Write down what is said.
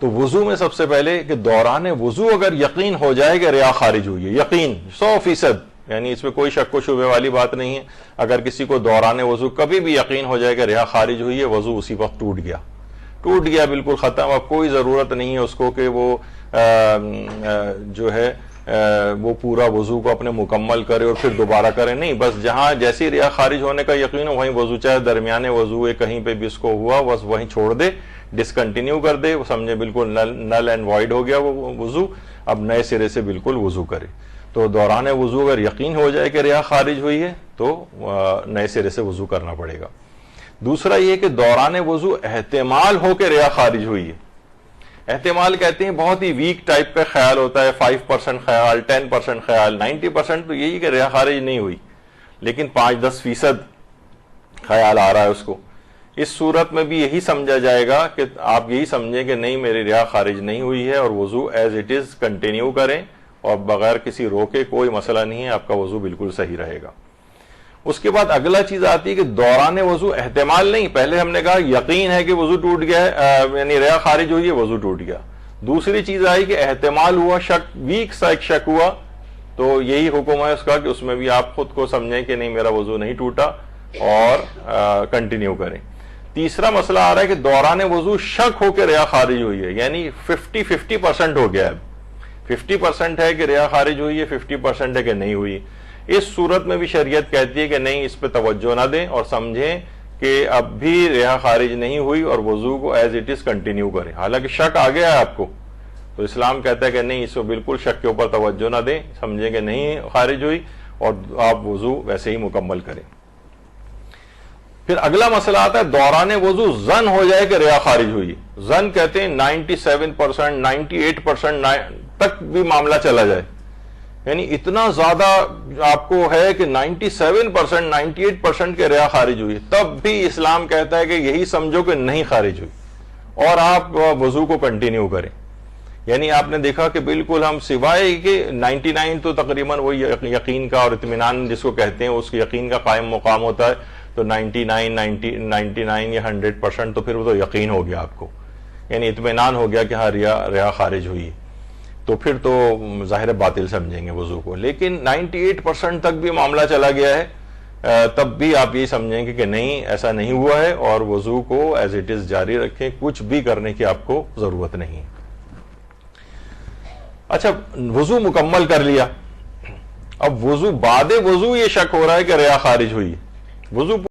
تو وضو میں سب سے پہلے کہ دوران وضو اگر یقین ہو جائے کہ ریا خارج ہوئی ہے، یقین 100%، یعنی اس میں کوئی شک و شبہ والی بات نہیں ہے، اگر کسی کو دوران وضو کبھی بھی یقین ہو جائے کہ ریا خارج ہوئی ہے، وضو اسی وقت ٹوٹ گیا بالکل ختم، اب کوئی ضرورت نہیں ہے اس کو کہ وہ جو ہے وہ پورا وضو کو اپنے مکمل کرے اور پھر دوبارہ کرے، نہیں، بس جہاں جیسی ریا خارج ہونے کا یقین ہو وہیں وضو، چاہے درمیانے وضو ہے کہیں پہ بھی اس کو ہوا، بس وہیں چھوڑ دے، ڈسکنٹینیو کر دے، وہ سمجھے بالکل نل اینڈ وائڈ ہو گیا وہ وضو، اب نئے سرے سے بالکل وضو کرے۔ تو دوران وضو اگر یقین ہو جائے کہ ریا خارج ہوئی ہے تو نئے سرے سے وضو کرنا پڑے گا۔ دوسرا یہ کہ دوران وضو احتمال ہو کہ ریا خارج ہوئی ہے۔ احتمال کہتے ہیں بہت ہی ویک ٹائپ کا خیال ہوتا ہے، 5% خیال، 10% خیال، 90% تو یہی کہ ریا خارج نہیں ہوئی، لیکن 5-10% خیال آ رہا ہے اس کو، اس صورت میں بھی یہی سمجھا جائے گا کہ آپ یہی سمجھیں کہ نہیں میری ریا خارج نہیں ہوئی ہے، اور وضو ایز اٹ از کنٹینیو کریں اور بغیر کسی روکے، کوئی مسئلہ نہیں ہے، آپ کا وضو بالکل صحیح رہے گا۔ اس کے بعد اگلا چیز آتی ہے کہ دوران وضو احتمال نہیں، پہلے ہم نے کہا یقین ہے کہ وضو ٹوٹ گیا ہے، یعنی ریا خارج ہوئی ہے، وضو ٹوٹ گیا۔ دوسری چیز آئی کہ احتمال ہوا، شک، ویک سا ایک شک ہوا، تو یہی حکم ہے اس کا کہ اس میں بھی آپ خود کو سمجھیں کہ نہیں میرا وضو نہیں ٹوٹا اور کنٹینیو کریں۔ تیسرا مسئلہ آ رہا ہے کہ دوران وضو شک ہو کہ ریا خارج ہوئی ہے، یعنی 50% ہو گیا ہے، 50% ہے کہ ریا خارج ہوئی ہے، 50% ہے کہ نہیں ہوئی۔ اس صورت میں بھی شریعت کہتی ہے کہ نہیں، اس پہ توجہ نہ دیں اور سمجھیں کہ اب بھی ریا خارج نہیں ہوئی اور وضو کو ایز اٹ از کنٹینیو کریں۔ حالانکہ شک آ گیا ہے آپ کو، تو اسلام کہتا ہے کہ نہیں، اس کو بالکل شک کے اوپر توجہ نہ دیں، سمجھیں کہ نہیں خارج ہوئی اور آپ وضو ویسے ہی مکمل کریں۔ پھر اگلا مسئلہ آتا ہے دوران وضو ظن ہو جائے کہ ریا خارج ہوئی۔ ظن کہتے ہیں 97%، 98% تک بھی معاملہ چلا جائے، یعنی اتنا زیادہ آپ کو ہے کہ 97%، 98% کے ریا خارج ہوئی، تب بھی اسلام کہتا ہے کہ یہی سمجھو کہ نہیں خارج ہوئی اور آپ وضو کو کنٹینیو کریں۔ یعنی آپ نے دیکھا کہ بالکل ہم سوائے کہ 99 تو تقریباً وہی یقین کا اور اطمینان جس کو کہتے ہیں اس کے یقین کا قائم مقام ہوتا ہے، تو 99 یا 100% تو پھر وہ تو یقین ہو گیا آپ کو، یعنی اطمینان ہو گیا کہ ہاں ریا خارج ہوئی، تو پھر تو ظاہر باطل سمجھیں گے وضو کو۔ لیکن 98% تک بھی معاملہ چلا گیا ہے، تب بھی آپ یہ سمجھیں گے کہ نہیں ایسا نہیں ہوا ہے، اور وضو کو ایز اٹ از جاری رکھیں، کچھ بھی کرنے کی آپ کو ضرورت نہیں۔ اچھا، وضو مکمل کر لیا، اب وضو بعد وضو یہ شک ہو رہا ہے کہ ریا خارج ہوئی، وضو